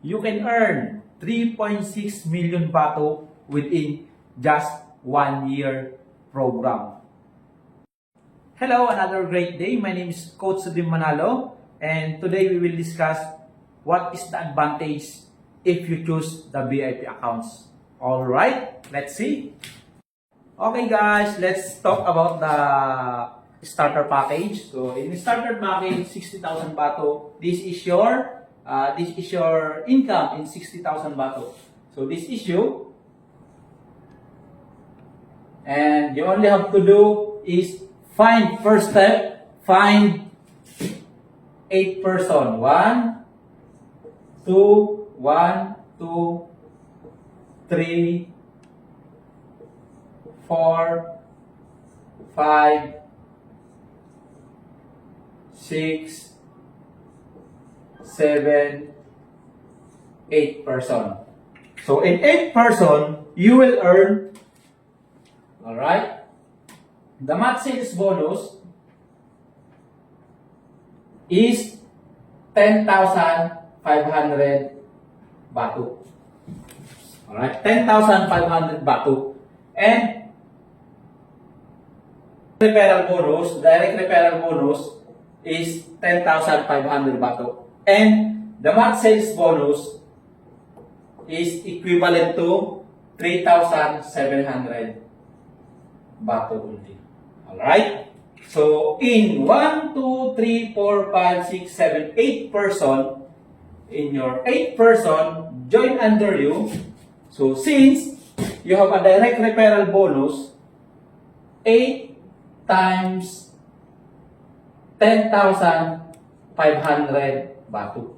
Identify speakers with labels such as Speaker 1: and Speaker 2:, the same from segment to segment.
Speaker 1: you can earn 3.6 million bato within just 1 year program. Hello, another great day. My name is Coach Sudim Manalo, and today we will discuss what is the advantage if you choose the VIP accounts. Alright, let's see. Okay guys, let's talk about the starter package. So in the starter package, 60,000 bato. This is your income in 60,000 bato. So this is you, and you only have to do is find, first step, find 8 person. 1, 2, 1, 2, 3, 4, 5, 6, 7, 8 person. So in 8 person, you will earn, alright, the match sales bonus is 10,500 bato. Alright, 10,500 bato. And referral bonus, direct referral bonus is 10,500 bato. And the match sales bonus is equivalent to 3,700 bato only. Alright? So, in 1, 2, 3, 4, 5, 6, 7, 8 person, in your 8 person, join under you. So, since you have a direct referral bonus, 8 times 10,500 bato.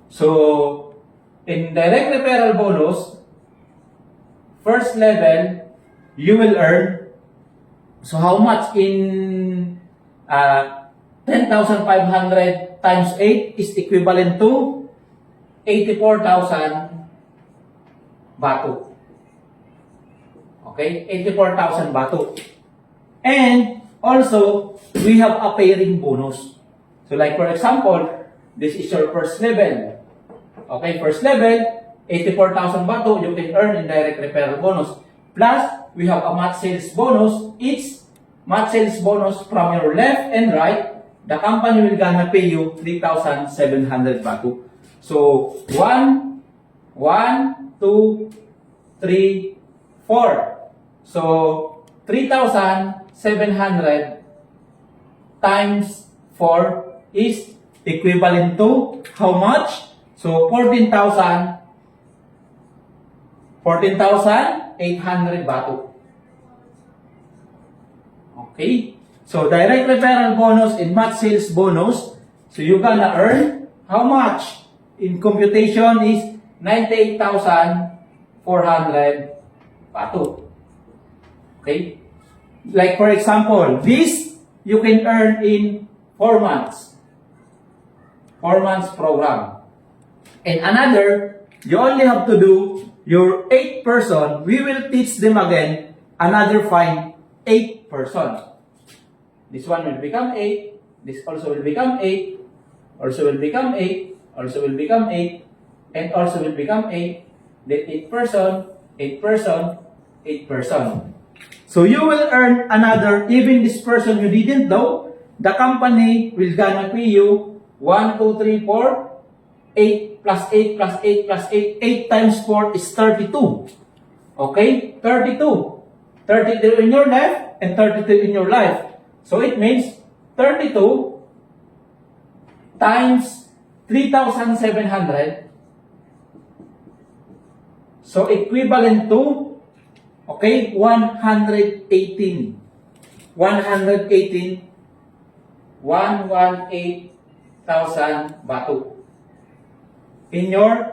Speaker 1: So, in direct referral bonus, first level, you will earn, so how much in 10,500 times 8 is equivalent to 84,000 bato. Okay, 84,000 bato. And also, we have a pairing bonus. So like for example, this is your first level. Okay, first level, 84,000 bato you can earn in direct referral bonus. Plus, we have a match sales bonus. Each match sales bonus from your left and right, the company will gonna pay you 3,700 bato. So, 1, 2, 3, 4. So, 3,700 times 4 is equivalent to how much? So, 14,800 bato. Okay? So, direct referral bonus and match sales bonus. So, you're gonna earn how much? In computation is 98,400 bato. Okay? Like for example, this you can earn in 4 months. 4 months program. And another, you only have to do your 8 person, we will teach them again another find 8 person. This one will become 8, this also will become 8, also will become 8, also will become 8, and also will become 8, then 8 person, 8 person, 8 person. So you will earn another, even this person you didn't know, the company will gonna pay you 1, 2, 3, 4, 8 plus 8 plus 8 plus 8. 8 times 4 is 32. Okay? 32. 32 in your left and 32 in your life. So it means 32 times 3,700. So equivalent to, okay, 118. 118,000 bato in your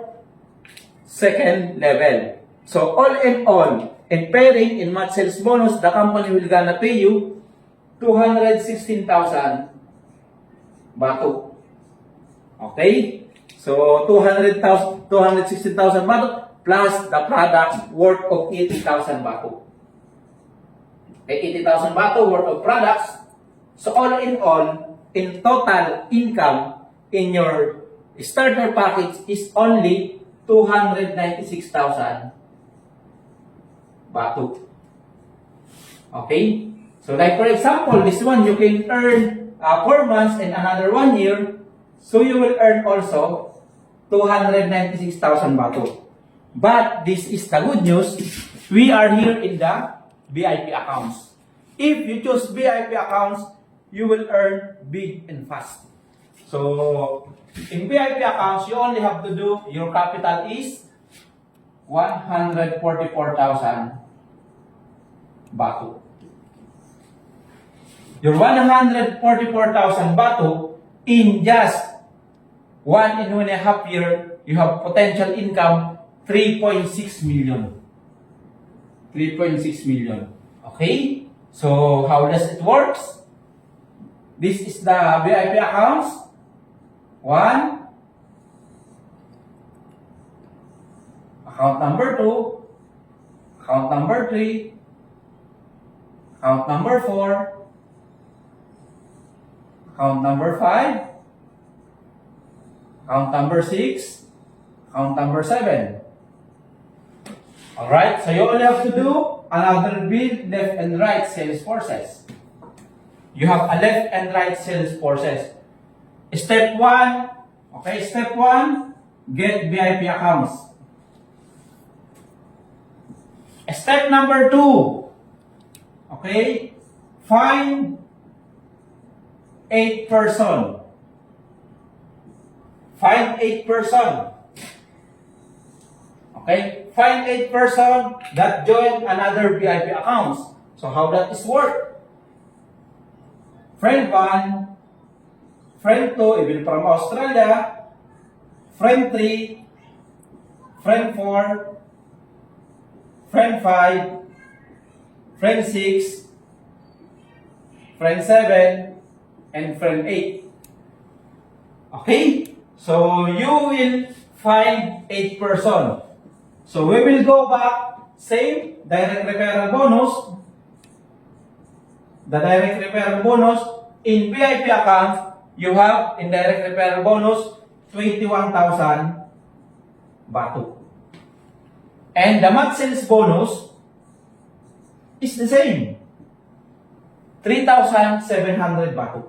Speaker 1: second level. So all in all, in pairing, in match sales bonus, the company will gonna pay you 216,000 bato. Okay? So 216,000 bato plus the product worth of 80,000 bato. Okay, 80,000 bato worth of products. So all, in total income in your starter package is only 296,000 baht. Okay? So like for example, this one you can earn 4 months and another 1 year. So you will earn also 296,000 baht. But this is the good news. We are here in the VIP accounts. If you choose VIP accounts, you will earn big and fast. So in VIP accounts, you only have to do, your capital is 144,000 baht. Your 144,000 baht, in just 1.5 year, you have potential income 3.6 million. 3.6 million. Okay? So, how does it works? This is the VIP accounts. 1. Account number 2. Account number 3. Account number 4. Account number 5. Account number 6. Account number 7. Alright, so you only have to do another build left and right sales forces. You have a left and right sales forces. Step 1, okay, step 1, get VIP accounts. Step number 2, okay, find 8 person. Find 8 person. Okay, find 8 person that join another VIP accounts. So how that is work? Friend 1, friend 2, even from Australia, friend 3, friend 4, friend 5, friend 6, friend 7, and friend 8. Okay? So you will find 8 person. So we will go back, same, direct referral bonus. The direct referral bonus, in VIP account, you have in direct referral bonus, 21,000 baht. And the month sales bonus is the same, 3,700 baht.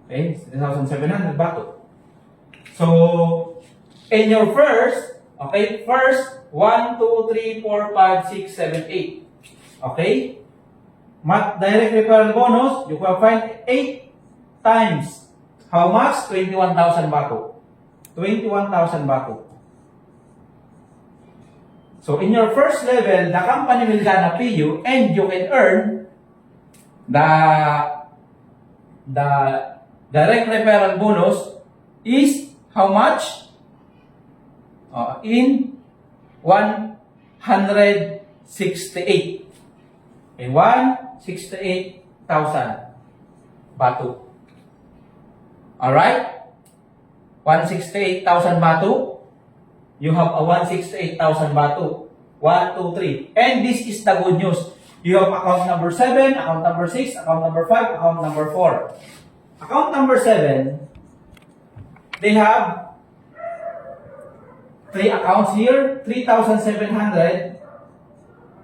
Speaker 1: Okay, 3,700 baht. So, in your first, okay, first, 1, 2, 3, 4, 5, 6, 7, 8. Okay? Direct referral bonus, you can find 8 times. How much? 21,000 baht. 21,000 baht. So, in your first level, the company will gonna pay you and you can earn the direct referral bonus is how much? In 168. Okay, 168,000 baht. Alright? 168,000 baht. You have a 168,000 baht. 1, 2, 3. And this is the good news. You have account number 7, account number 6, account number 5, account number 4. Account number 7, they have 3 accounts here, 3,700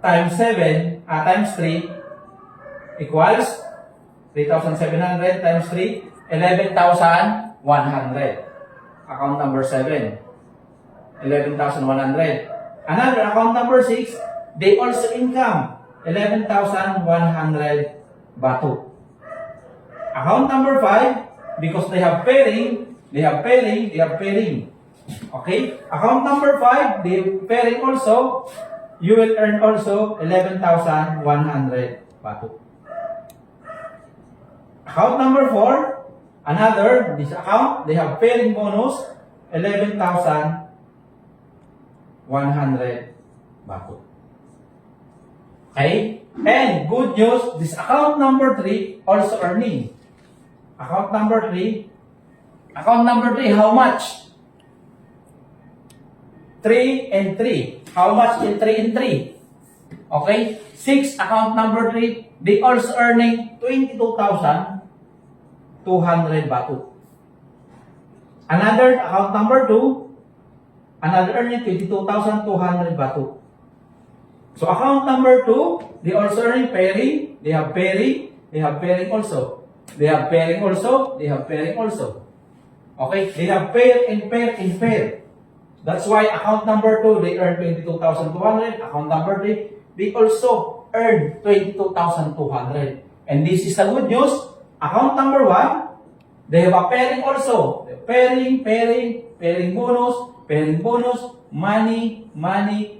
Speaker 1: times 7, times 3 equals 3,700 times 3, 11,100. Account number 7, 11,100. Another account number 6, they also income 11,100 baht. Account number 5, because they have pairing. Okay? Account number 5, they pairing also, you will earn also 11,100 baht. Account number 4, another, this account, they have pairing bonus, 11,100 baht. Okay? And good news, this account number 3 also earning. Account number 3, how much? 3 and 3. How much in 3 and 3? Okay? 6, account number 3, they also earning 22,200 baht. Another account number 2, another earning 22,200 batu. So account number 2, they also earning pairing, they have pairing, they have pairing also. They have pairing also, they have pairing also. Okay, they have pair and pair and pair. That's why account number 2, they earn 22,200. Account number 3, they also earn 22,200. And this is the good news. Account number 1, they have a pairing also. Pairing, pairing, pairing bonus, money,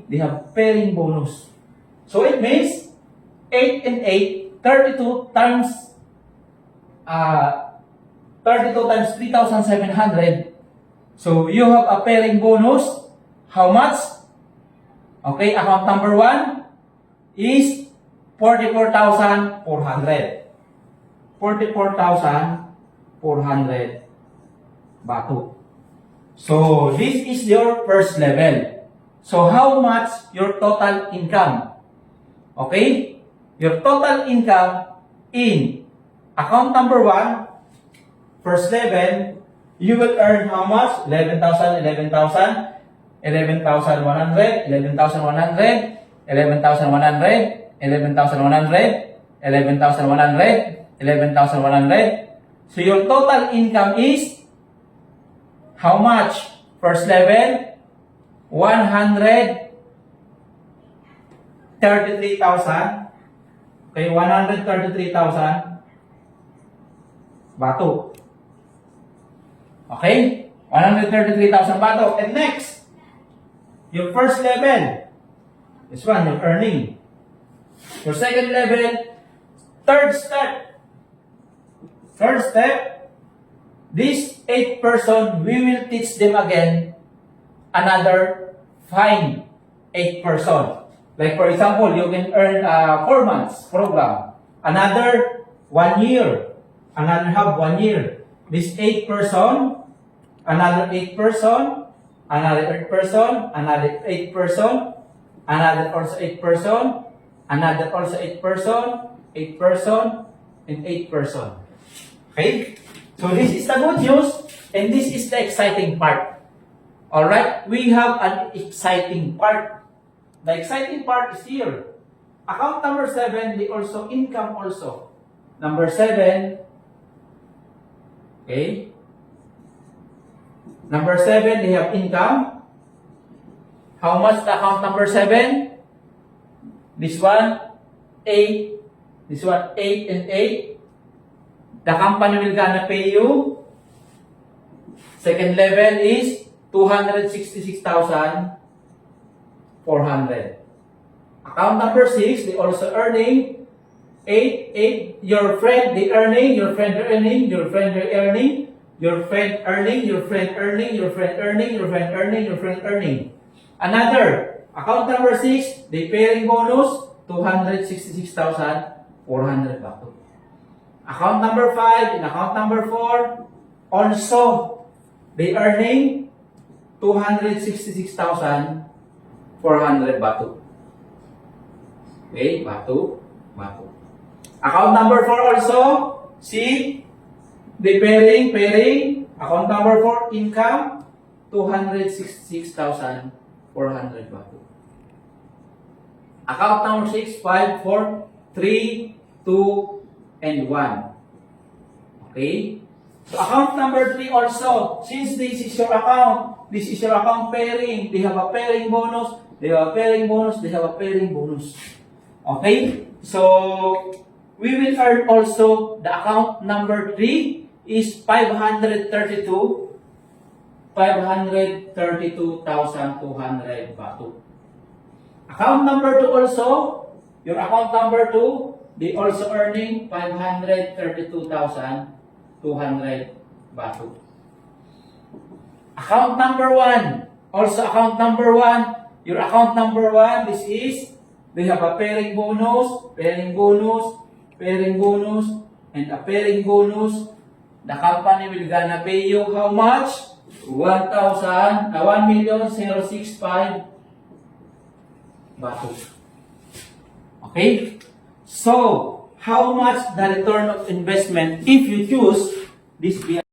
Speaker 1: they have pairing bonus. So it means 8 and 8, 32 times 3,700. So you have a pairing bonus. How much? Okay, account number 1 is 44,400. 44,400 batu. So this is your first level. So how much your total income? Okay? Your total income in account number 1, first level, you will earn how much? 11,000, 11,000, 11,100, 11,100, 11,100, 11,100, 11,100, 11,100. So your total income is how much? First level, 133,000. Okay, 133,000 batu. Okay? 133,000 batu. And next, your first level. This one, your earning. Your second level, third step. Third step, this 8 person, we will teach them again another fine 8 person. Like for example, you can earn 4 months program. Another 1 year. Another half 1 year. This 8 person, another 8 person, another 8 person, another 8 person, another also 8 person, another also 8 person, 8 person, and 8 person. Okay? So this is the good news, and this is the exciting part. Alright? We have an exciting part. The exciting part is here. Account number 7, they also income also. Number 7, okay? Number 7, they have income. How much the account number 7? This one, 8. This one, 8 and 8. The company will gonna pay you. Second level is 266,400. Account number 6, they also earning 8. Your friend, they earning. Your friend, they earning. Your friend, they earning. Your friend earning. Your friend earning. Your friend earning. Your friend earning. Your friend earning. Another account number 6, they pairing bonus 266,400 baht. Account number 5 and account number 4 also they earning 266,400 batu. Okay, batu. Account number 4 also, see, the pairing. Account number 4 income 266,400 batu. Account number 6, 5, 4, 3, 2, and 1. Okay? So account number 3 also, since this is your account pairing, they have a pairing bonus, they have a pairing bonus, they have a pairing bonus. Okay? So, we will earn also, the account number 3 is 532,200 batu. Account number 2 also, your account number 2, they also earning 532,200 batu. Account number 1, also account number 1, your account number 1, this is, they have a pairing bonus, and a pairing bonus. The company will gonna pay you how much? 1,065,000 batu. Okay? So, how much the return of investment if you choose this